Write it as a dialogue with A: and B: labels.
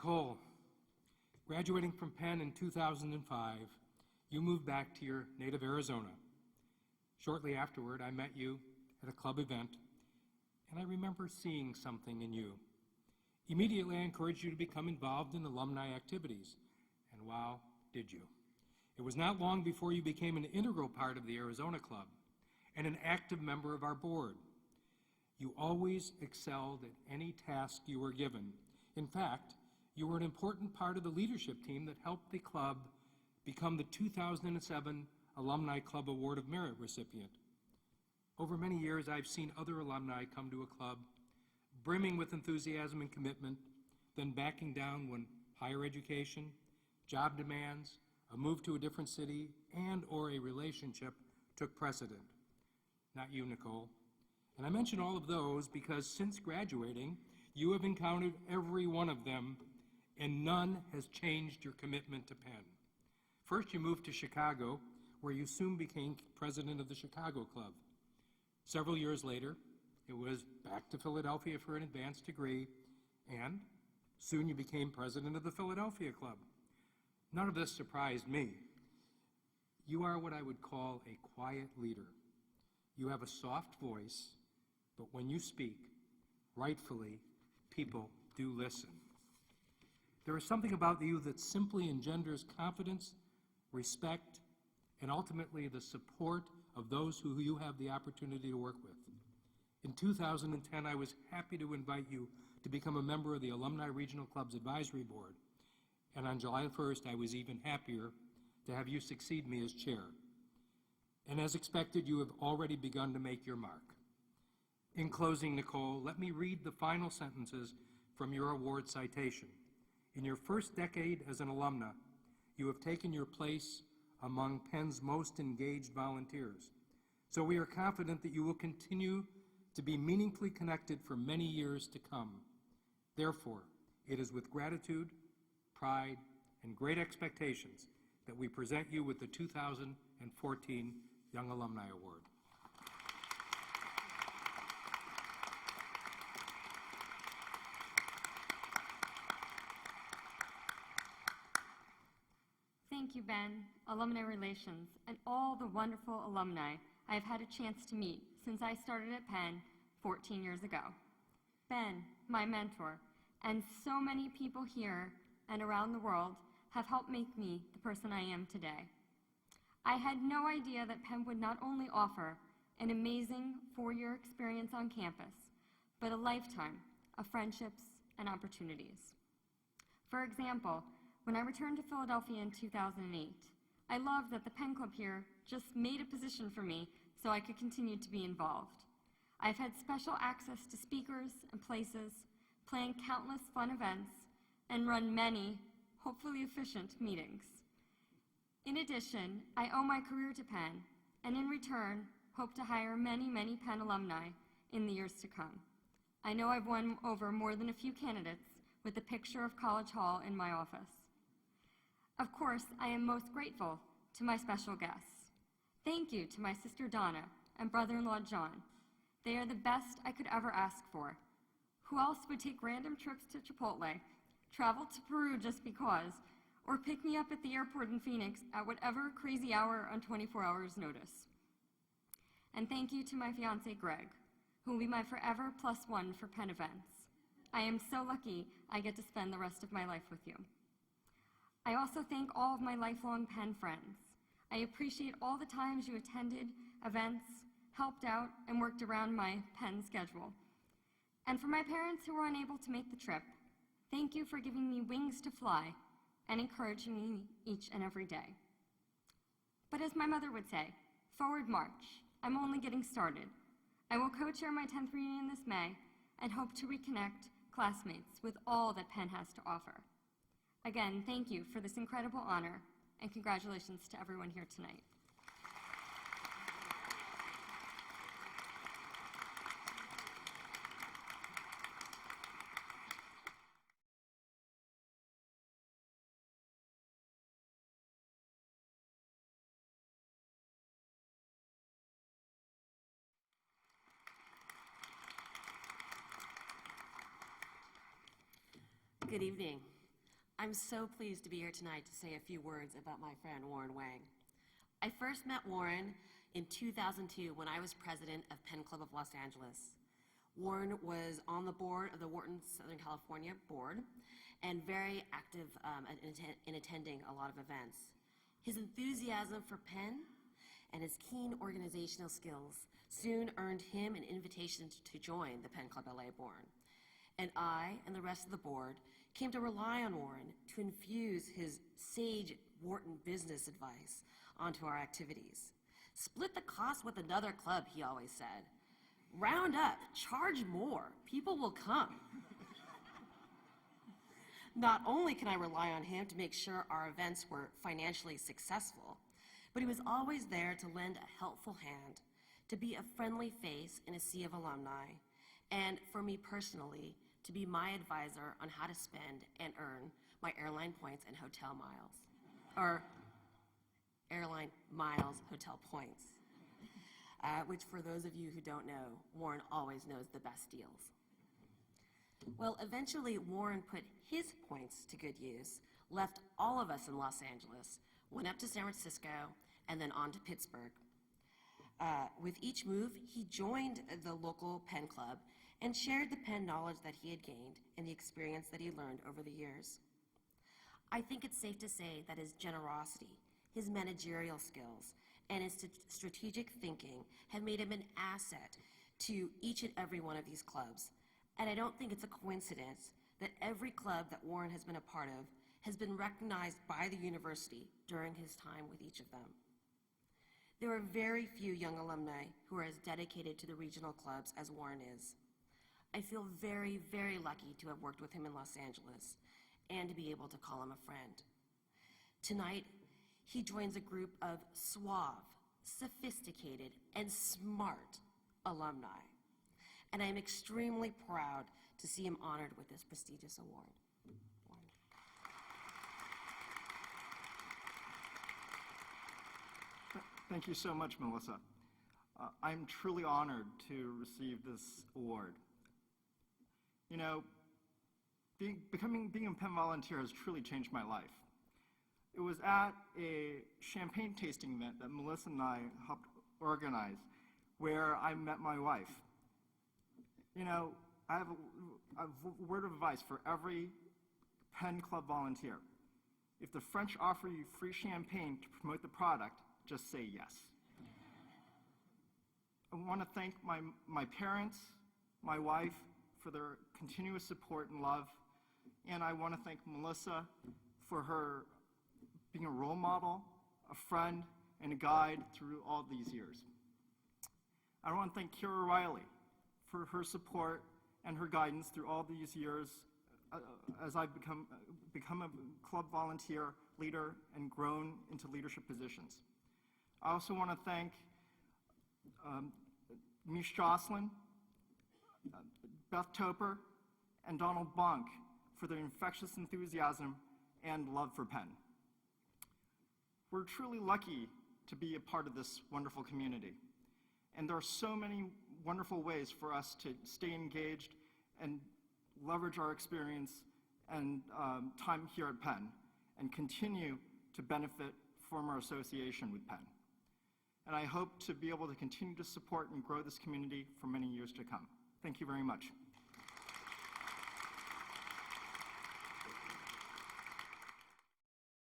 A: Nicole, graduating from Penn in 2005, you moved back to your native Arizona. Shortly afterward, I met you at a club event, and I remember seeing something in you. Immediately, I encouraged you to become involved in alumni activities, and wow, did you. It was not long before you became an integral part of the Arizona Club and an active member of our board. You always excelled at any task you were given. In fact, you were an important part of the leadership team that helped the club become the 2007 Alumni Club Award of Merit recipient. Over many years, I've seen other alumni come to a club brimming with enthusiasm and commitment, then backing down when higher education, job demands, a move to a different city, and or a relationship took precedent. Not you, Nicole. And I mention all of those because since graduating, you have encountered every one of them, and none has changed your commitment to Penn. First, you moved to Chicago, where you soon became president of the Chicago Club. Several years later, it was back to Philadelphia for an advanced degree, and soon you became president of the Philadelphia Club. None of this surprised me. You are what I would call a quiet leader. You have a soft voice, but when you speak, rightfully, people do listen. There is something about you that simply engenders confidence, respect, and ultimately the support of those who you have the opportunity to work with. In 2010, I was happy to invite you to become a member of the Alumni Regional Club's Advisory Board. And on July 1st, I was even happier to have you succeed me as chair. And as expected, you have already begun to make your mark. In closing, Nicole, let me read the final sentences from your award citation. In your first decade as an alumna, you have taken your place among Penn's most engaged volunteers. So we are confident that you will continue to be meaningfully connected for many years to come. Therefore, it is with gratitude, pride, and great expectations that we present you with the 2014 Young Alumni Award.
B: Thank you, Ben, Alumni Relations, and all the wonderful alumni I have had a chance to meet since I started at Penn 14 years ago. Ben, my mentor, and so many people here and around the world have helped make me the person I am today. I had no idea that Penn would not only offer an amazing four-year experience on campus, but a lifetime of friendships and opportunities. For example, when I returned to Philadelphia in 2008, I loved that the Penn Club here just made a position for me so I could continue to be involved. I've had special access to speakers and places, planned countless fun events, and run many, hopefully efficient, meetings. In addition, I owe my career to Penn, and in return, hope to hire many, many Penn alumni in the years to come. I know I've won over more than a few candidates with a picture of College Hall in my office. Of course, I am most grateful to my special guests. Thank you to my sister Donna and brother-in-law John. They are the best I could ever ask for. Who else would take random trips to Chipotle, travel to Peru just because, or pick me up at the airport in Phoenix at whatever crazy hour on 24 hours notice? And thank you to my fiance Greg, who will be my forever +1 for Penn events. I am so lucky I get to spend the rest of my life with you. I also thank all of my lifelong Penn friends. I appreciate all the times you attended events, helped out, and worked around my Penn schedule. And for my parents who were unable to make the trip, thank you for giving me wings to fly and encouraging me each and every day. But as my mother would say, forward march. I'm only getting started. I will co-chair my 10th reunion this May and hope to reconnect classmates with all that Penn has to offer. Again, thank you for this incredible honor, and congratulations to everyone here tonight.
C: Good evening. I'm so pleased to be here tonight to say a few words about my friend Warren Wang. I first met Warren in 2002 when I was president of Penn Club of Los Angeles. Warren was on the board of the Wharton Southern California board and very active in attending a lot of events. His enthusiasm for Penn and his keen organizational skills soon earned him an invitation to join the Penn Club LA board. And I and the rest of the board came to rely on Warren to infuse his sage Wharton business advice onto our activities. Split the cost with another club, he always said. Round up, charge more, people will come. Not only can I rely on him to make sure our events were financially successful, but he was always there to lend a helpful hand, to be a friendly face in a sea of alumni, and for me personally, to be my advisor on how to spend and earn my airline points and hotel miles, or airline miles, hotel points, which for those of you who don't know, Warren always knows the best deals. Well, eventually Warren put his points to good use, left all of us in Los Angeles, went up to San Francisco, and then on to Pittsburgh. With each move, he joined the local Penn Club and shared the Penn knowledge that he had gained and the experience that he learned over the years. I think it's safe to say that his generosity, his managerial skills, and his strategic thinking have made him an asset to each and every one of these clubs. And I don't think it's a coincidence that every club that Warren has been a part of has been recognized by the university during his time with each of them. There are very few young alumni who are as dedicated to the regional clubs as Warren is. I feel very, very lucky to have worked with him in Los Angeles and to be able to call him a friend. Tonight, he joins a group of suave, sophisticated, and smart alumni. And I'm extremely proud to see him honored with this prestigious award. Warren.
D: Thank you so much, Melissa. I'm truly honored to receive this award. You know, being a Penn volunteer has truly changed my life. It was at a champagne tasting event that Melissa and I helped organize where I met my wife. You know, I have a word of advice for every Penn Club volunteer. If the French offer you free champagne to promote the product, just say yes. I want to thank my parents, my wife, for their continuous support and love. And I want to thank Melissa for her being a role model, a friend, and a guide through all these years. I want to thank Kira Riley for her support and her guidance through all these years as I've become a club volunteer leader and grown into leadership positions. I also want to thank Mish Jocelyn, Beth Toper, and Donald Bonk for their infectious enthusiasm and love for Penn. We're truly lucky to be a part of this wonderful community. And there are so many wonderful ways for us to stay engaged and leverage our experience and time here at Penn and continue to benefit from our association with Penn. And I hope to be able to continue to support and grow this community for many years to come. Thank you very much.